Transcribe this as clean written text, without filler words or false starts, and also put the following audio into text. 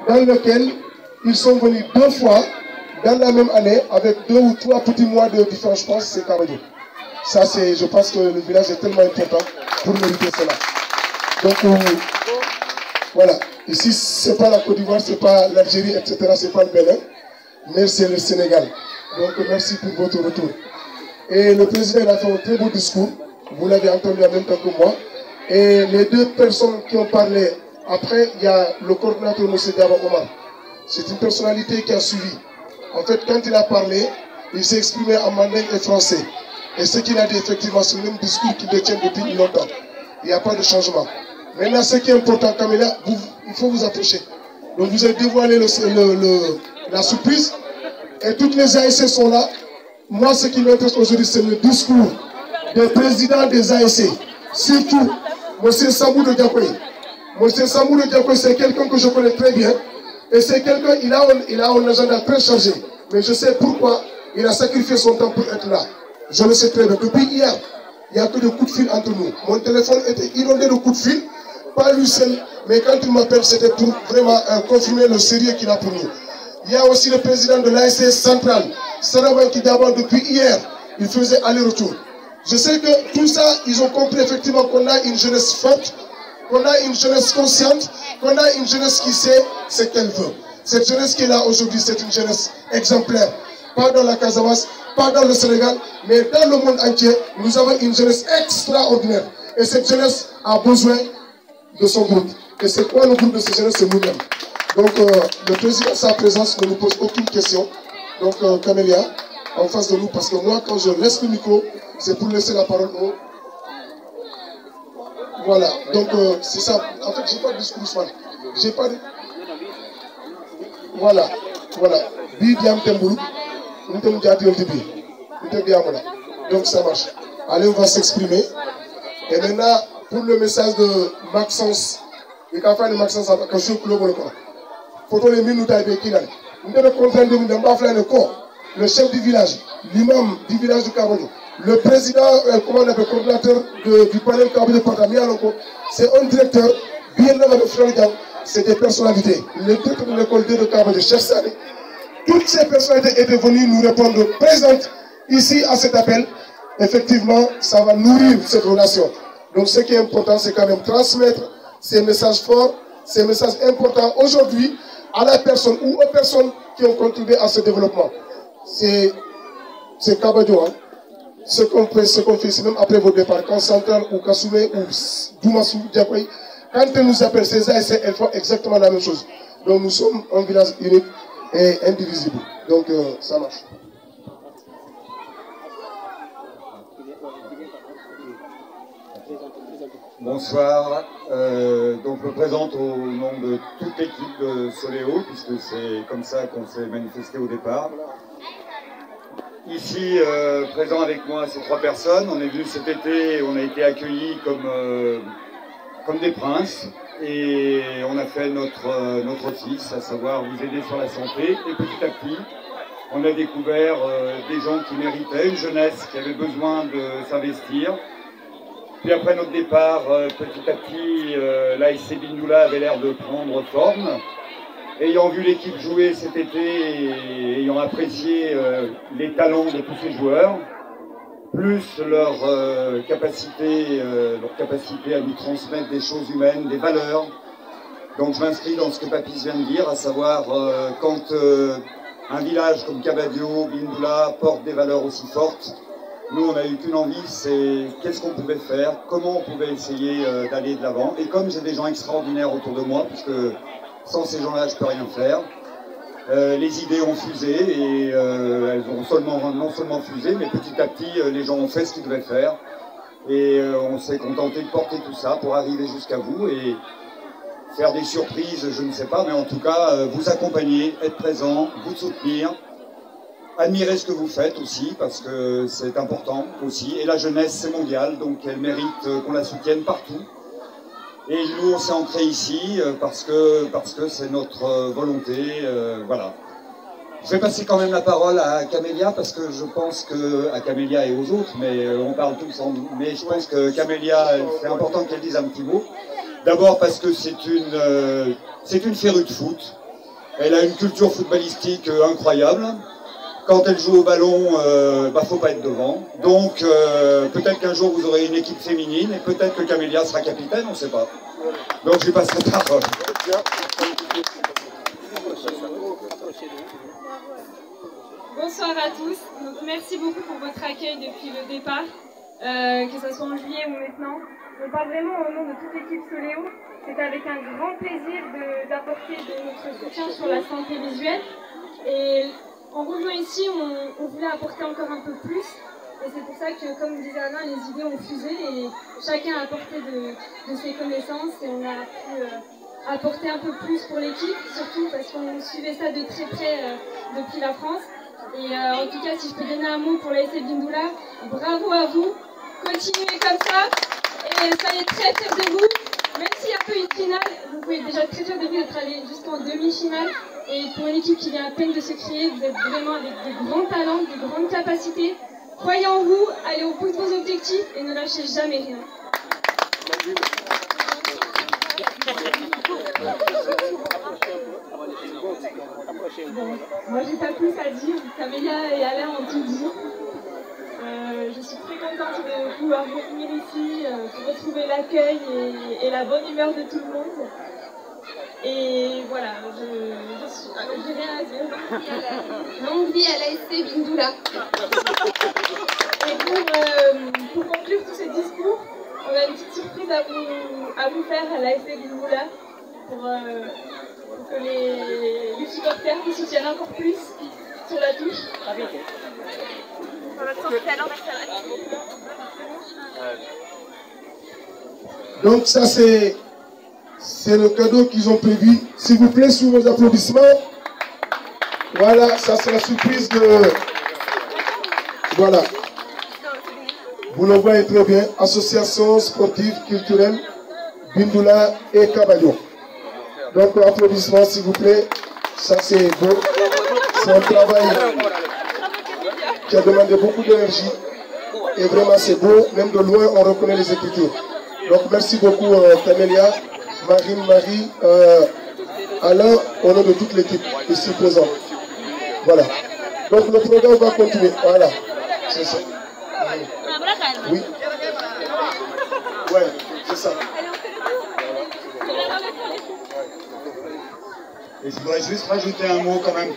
dans lequel ils sont venus 2 fois dans la même année avec 2 ou 3 petits mois de différence, je pense, c'est Kabadio. Ça, c'est, je pense que le village est tellement important pour mériter cela. Donc, voilà. Ici, c'est pas la Côte d'Ivoire, c'est pas l'Algérie, etc., c'est pas le Bénin, mais c'est le Sénégal. Donc, merci pour votre retour. Et le président a fait un très beau discours. Vous l'avez entendu en même temps que moi. Et les 2 personnes qui ont parlé, après, il y a le coordinateur M. Diaba Omar. C'est une personnalité qui a suivi. En fait, quand il a parlé, il s'est exprimé en mandingue et français. Et ce qu'il a dit, effectivement, c'est le même discours qu'il détient depuis longtemps. Il n'y a pas de changement. Maintenant, ce qui est important, Camélia, il faut vous approcher. Donc, vous avez dévoilé la surprise. Et toutes les ASC sont là. Moi, ce qui m'intéresse aujourd'hui, c'est le discours des présidents des ASC. Surtout, M. Samou de Diakoy. M. Samou de Diakoy, c'est quelqu'un que je connais très bien. Et c'est quelqu'un, il a un agenda très chargé. Mais je sais pourquoi il a sacrifié son temps pour être là. Je le sais très bien. Depuis hier, il n'y a que des coups de fil entre nous. Mon téléphone était inondé de coups de fil. Pas lui seul, mais quand il m'appelle, c'était pour vraiment confirmer le sérieux qu'il a pour nous. Il y a aussi le président de l'ASC centrale, Sarawan Kidaba, depuis hier. Il faisait aller-retour. Je sais que tout ça, ils ont compris effectivement qu'on a une jeunesse forte, qu'on a une jeunesse consciente, qu'on a une jeunesse qui sait ce qu'elle veut. Cette jeunesse qui est là aujourd'hui, c'est une jeunesse exemplaire. Pas dans la Casamance, pas dans le Sénégal, mais dans le monde entier, nous avons une jeunesse extraordinaire. Et cette jeunesse a besoin de son groupe. Et c'est quoi le groupe de cette jeunesse? C'est nous-mêmes. Donc, le président, sa présence, ne nous pose aucune question. Donc, Camélia, en face de nous, parce que moi, quand je laisse le micro, c'est pour laisser la parole au... Voilà, donc c'est ça. En fait, j'ai pas de discours, Ousmane. J'ai pas de... Voilà, voilà. Donc ça marche. Allez, on va s'exprimer. Et maintenant, pour le message de Maxence, il y a fait le Maxence à la photo les minutes avec qui là. Nous devons comprendre le chef du village, l'imam du village de Kabadio, le président, comment on appelle, coordinateur du panel Kabadio Patami, c'est un directeur, bien là de Floridan, c'est des personnalités. Le directeur de l'école de Kabadio, Cheikh Sani, toutes ces personnalités étaient venues nous répondre présentes ici à cet appel. Effectivement, ça va nourrir cette relation. Donc ce qui est important, c'est quand même transmettre ces messages forts, ces messages importants aujourd'hui à la personne ou aux personnes qui ont contribué à ce développement. C'est Kabadio, hein. Ce qu'on fait, c'est même après votre départ, quand Central ou Kassoumé ou Doumassou, Diakoy, quand elles nous appellent ces ASC, elles font exactement la même chose. Donc nous sommes un village unique et indivisible. Donc ça marche. Bonsoir, donc je me présente au nom de toute l'équipe de Soléo, puisque c'est comme ça qu'on s'est manifesté au départ. Ici, présent avec moi, ces 3 personnes. On est venus cet été, on a été accueillis comme des princes, et on a fait notre office, à savoir vous aider sur la santé, et petit à petit, on a découvert des gens qui méritaient, une jeunesse qui avait besoin de s'investir. Puis après notre départ, petit à petit, l'ASC Bindoula avait l'air de prendre forme. Ayant vu l'équipe jouer cet été et ayant apprécié les talents de tous ces joueurs, plus leur capacité à nous transmettre des choses humaines, des valeurs. Donc je m'inscris dans ce que Papis vient de dire, à savoir quand un village comme Kabadio, Bindoula porte des valeurs aussi fortes, nous, on n'a eu qu'une envie, c'est qu'est-ce qu'on pouvait faire, comment on pouvait essayer d'aller de l'avant. Et comme j'ai des gens extraordinaires autour de moi, puisque sans ces gens-là, je ne peux rien faire, les idées ont fusé, et elles ont non seulement fusé, mais petit à petit, les gens ont fait ce qu'ils devaient faire. Et on s'est contenté de porter tout ça pour arriver jusqu'à vous et faire des surprises, je ne sais pas, mais en tout cas, vous accompagner, être présent, vous soutenir. Admirer ce que vous faites aussi, parce que c'est important aussi. Et la jeunesse, c'est mondial, donc elle mérite qu'on la soutienne partout. Et nous, on s'est ancré ici parce que c'est notre volonté. Voilà. Je vais passer quand même la parole à Camélia, parce que je pense que, à Camélia et aux autres, mais on parle tous ensemble. Mais je pense que Camélia, c'est important qu'elle dise un petit mot. D'abord parce que c'est une férue de foot. Elle a une culture footballistique incroyable. Quand elle joue au ballon, faut pas être devant. Donc peut-être qu'un jour vous aurez une équipe féminine et peut-être que Camélia sera capitaine, on ne sait pas. Donc je lui passe la parole. Bonsoir à tous. Donc, merci beaucoup pour votre accueil depuis le départ, que ce soit en juillet ou maintenant. On parle vraiment au nom de toute l'équipe Soléo. C'est avec un grand plaisir d'apporter notre soutien sur la santé visuelle. Et en revenant ici, on voulait apporter encore un peu plus. Et c'est pour ça que, comme disait Alain, les idées ont fusé et chacun a apporté de ses connaissances et on a pu apporter un peu plus pour l'équipe, surtout parce qu'on suivait ça de très près depuis la France. Et en tout cas, si je peux donner un mot pour l'ASC Bindoula, bravo à vous, continuez comme ça et soyez très fiers de vous. Même s'il n'y a pas eu de finale, vous pouvez être déjà très fiers de vous d'être allé jusqu'en demi-finale. Et pour une équipe qui vient à peine de se créer, vous êtes vraiment avec de grands talents, de grandes capacités. Croyez en vous, allez au bout de vos objectifs et ne lâchez jamais rien. Bon, moi j'ai pas plus à dire, Camélia et Alain ont tout dit. Je suis très contente de pouvoir revenir ici, pour retrouver l'accueil et la bonne humeur de tout le monde. Et voilà, j'ai rien à dire. Longue vie à l'ASC Bindoula. Et pour conclure tous ces discours, on a une petite surprise à vous faire à l'ASC Bindoula pour que les supporters nous soutiennent encore plus sur la touche. Donc ça c'est le cadeau qu'ils ont prévu. S'il vous plaît, sous vos applaudissements. Voilà, ça c'est la surprise de... Voilà. Vous le voyez très bien. Association sportive, culturelle, Bindoula et Cabayon. Donc applaudissements s'il vous plaît. Ça c'est beau. C'est un travail qui a demandé beaucoup d'énergie. Et vraiment c'est beau. Même de loin on reconnaît les écritures. Donc merci beaucoup Camélia, Marine, Marie, Alain, au nom de toute l'équipe ici présente. Voilà. Donc le programme va continuer. Voilà. C'est ça. Oui. Ouais, c'est ça. Et je voudrais juste rajouter un mot quand même